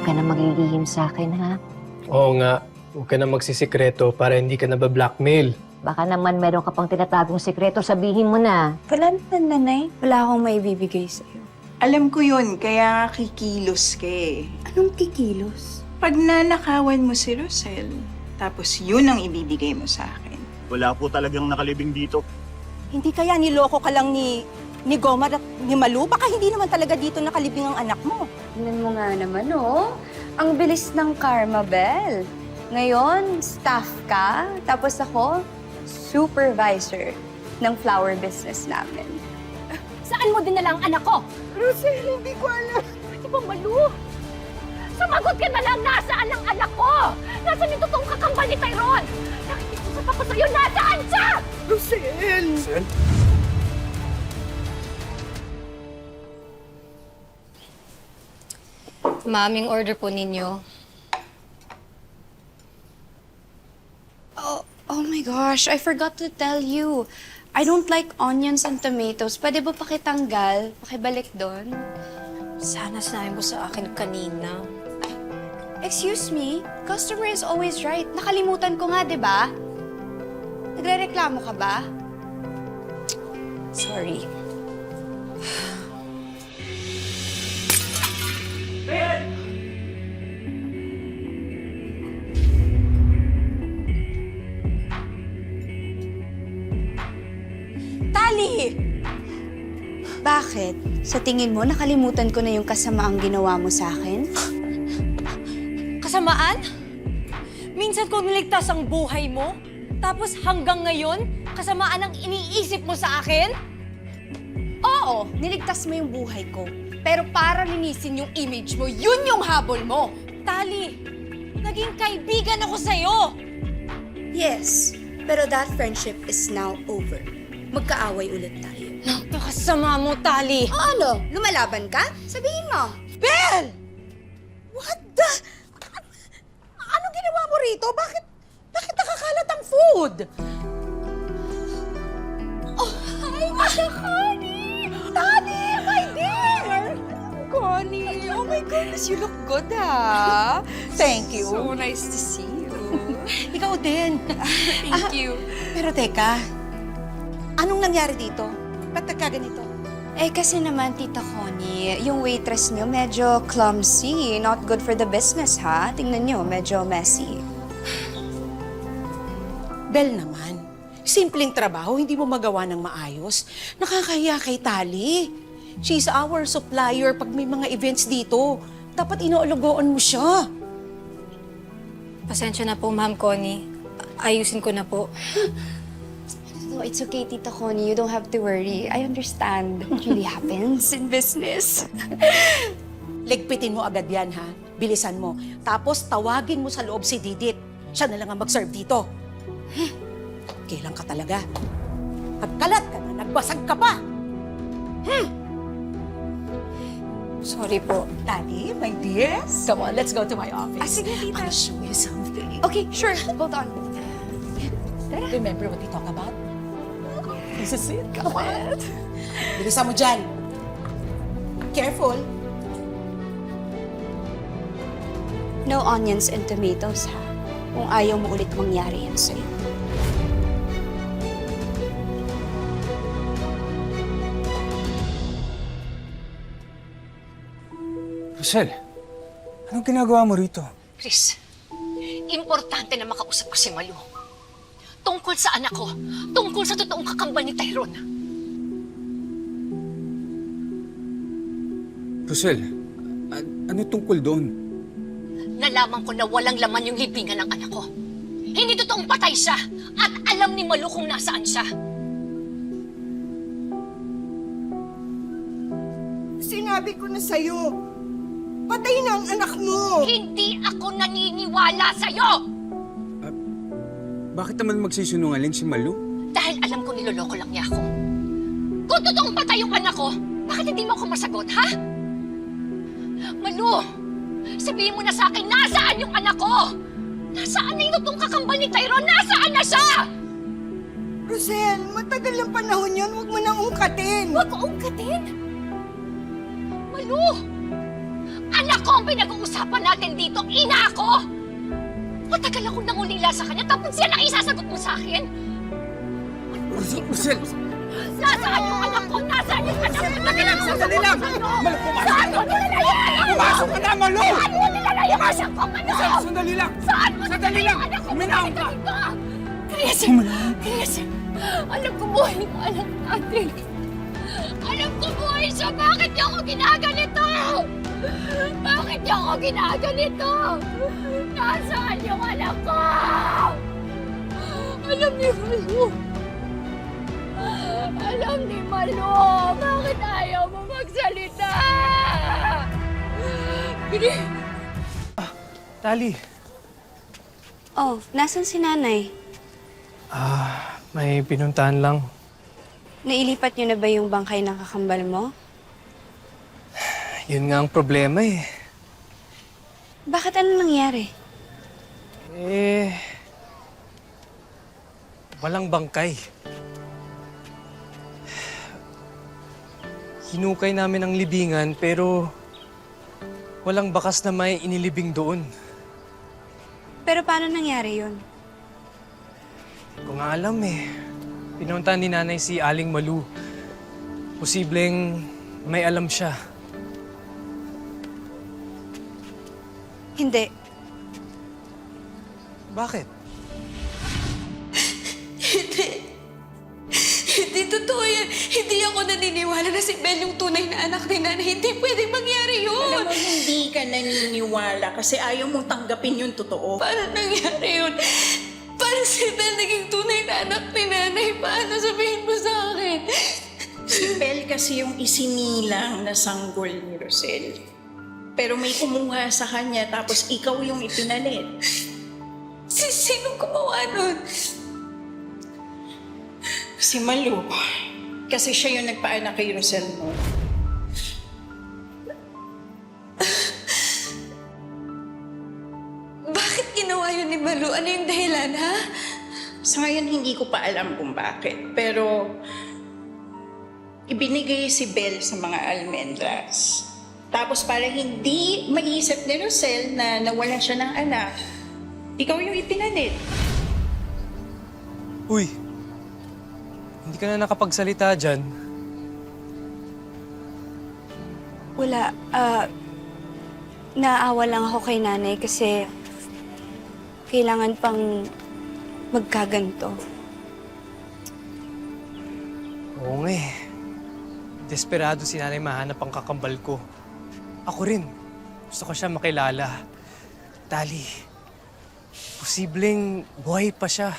ka na maglilihim sa akin, ha? Oo nga, huwag ka na magsisikreto para hindi ka nabablackmail. Baka naman meron ka pang tinatagong sekreto, sabihin mo na. Wala naman, nanay. Wala akong maibibigay sa'yo. Alam ko yun, kaya kikilos ka eh. Anong kikilos? Pag nanakawan mo si Rosel, tapos yun ang ibibigay mo sa akin. Wala po talagang nakalibing dito. Hindi kaya niloko ka lang ni Gomar at ni Malu? Baka hindi naman talaga dito nakalibing ang anak mo. Tingnan mo nga naman, oh. Ang bilis ng karma, Bel. Ngayon, staff ka, tapos ako, supervisor ng flower business namin. Saan mo dinala ang anak ko? Rosel, hindi ko alam. Di ba, Malu? Sumagot ka na lang, nasaan ang anak ko? Nasaan yung totoong kakambal ni Tyrone? Nakikiusap ako sa'yo, nasaan siya? Rosel! Maming order po ninyo. Oh my gosh, I forgot to tell you. I don't like onions and tomatoes. Pwede ba pakitanggal? Pakibalik doon? Sana sinabi mo sa akin kanina. Excuse me? Customer is always right. Nakalimutan ko nga, di ba? Nagrereklamo ka ba? Sorry. Tali! Bakit? Sa tingin mo, nakalimutan ko na yung kasamaang ginawa mo sa akin? Kasamaan? Minsan ko niligtas ang buhay mo, tapos hanggang ngayon, kasamaan ang iniisip mo sa akin? Oo, niligtas mo yung buhay ko. Pero para linisin yung image mo, yun yung habol mo. Tali, naging kaibigan ako sa'yo. Yes, pero that friendship is now over. Magkaaway ulit tayo. Napakasama mo, Tali. O ano? Lumalaban ka? Sabihin mo. Bel! What the? Anong ginawa mo rito? Bakit nakakalat ang food? Oh, hi, Mother Connie! Tali, my dear! Connie, oh my goodness, you look good, ah. Thank you. So nice to see you. Ikaw din. Thank you. Pero teka, anong nangyari dito? Ba't nagkaganito? Eh kasi naman, Tita Connie, yung waitress niyo medyo clumsy. Not good for the business, ha? Tingnan niyo, medyo messy. Bel naman, simpleng trabaho, hindi mo magawa ng maayos. Nakakahiya kay Tali. She's our supplier pag may mga events dito. Dapat inoologoan mo siya. Pasensya na po, Ma'am Connie. Ayusin ko na po. No, it's okay, Tita Connie. You don't have to worry. I understand. It really happens in business. Ligpitin mo agad yan, ha? Bilisan mo. Tapos tawagin mo sa loob si Didit. Siya na lang ang mag-serve dito. Kailan ka talaga? Nagkalat ka na, nagbasag ka pa. Sorry po. Tali, my dear, come on, let's go to my office. sige, Tita. I'll show you something. Okay, sure. Hold on. Remember what we talk about? This is it. Come on. Bilisan mo dyan. Careful. No onions and tomatoes, ha? Kung ayaw mo ulit mangyari yan sa'yo. Rosel, anong ginagawa mo rito? Chris, importante na makausap ko si Malu. Tungkol sa anak ko, tungkol sa totoong kakambal ni Tyrone. Rosel, ano tungkol doon? Nalaman ko na walang laman yung libingan ng anak ko. Hindi totoong patay siya at alam ni Malu kung nasaan siya. Sinabi ko na sa'yo, patay na ang anak mo. Hindi ako naniniwala sa'yo! Bakit naman magsisinungaling si Malu? Dahil alam ko niloloko lang niya ako. Kung totoong patay yung anak ko, bakit hindi mo ako masagot, ha? Malu, sabihin mo na sa akin, nasaan yung anak ko? Nasaan na yung totoong kakambal ni Tyrone? Nasaan na siya? Rosel, matagal ang panahon yun. Huwag mo nang ungkatin. Huwag ko ungkatin. Malu, Anak ko ang pinag-uusapan natin dito, ina ako! Matagal akong nangulila sa kanya, tapos siya lang isasagot mo sa akin? Rosel! Nasaan yung anak ko? Nasaan yung anak ko? Sandali lang! Malo, pumasok Saan mo nilalagay? Pumasok ka na, Malo! Saan mo nilalagay yung anak ko? Ano? Sandali lang! Saan mo Sandali nilalagay lang! yung anak ko? Huminahon ka! Chris! Chris! Alam ko buhay mo anak natin. Alam ko buhay siya. Bakit niya ako ginaganito? Bakit niya ako ginaganito? Nasaan yung anak ko? Alam ni Malo. Alam ni Malo. Bakit ayaw mo magsalita? Chris! Tali, Oh, nasan si nanay? may pinuntahan lang. Nailipat niyo na ba yung bangkay ng kakambal mo? Yun nga ang problema eh. Bakit ano nangyari? Walang bangkay. Hinukay namin ang libingan pero walang bakas na may inilibing doon. Pero paano nangyari yun? Hindi ko nga alam eh. Pinuntahan ni nanay si Aling Malu. Posibleng may alam siya. Hindi. Bakit? Hindi totoo yan. Hindi ako naniniwala na si Belle yung tunay na anak ni nanay. Hindi pwedeng mangyari yun. Alam mo, hindi ka naniniwala kasi ayaw mong tanggapin yung totoo. Paano nangyari yun? Paano si Belle naging tunay na anak ni nanay? Paano sabihin mo sa akin? Si Belle kasi yung isinilang na sanggol ni Rosel. Pero may kumuha sa kanya tapos ikaw yung ipinalit. Sino gumawa nun? Si Malu. Kasi siya yung nagpaanak kay Rosel mo. Bakit ginawa yun ni Malu? Ano yung dahilan, ha? Sa ngayon, hindi ko pa alam kung bakit. Pero, ibinigay si Belle sa mga almendras. Tapos para hindi maisip ni Rosel na nawalan siya ng anak, ikaw yung ipinalit. Uy, hindi ka na nakapagsalita dyan. Wala. Naawa lang ako kay nanay kasi kailangan pang magkaganto. Oo nga eh. Desperado si nanay mahanap ang kakambal ko. Ako rin. Gusto ko siya makilala. Tali, posibleng buhay pa siya.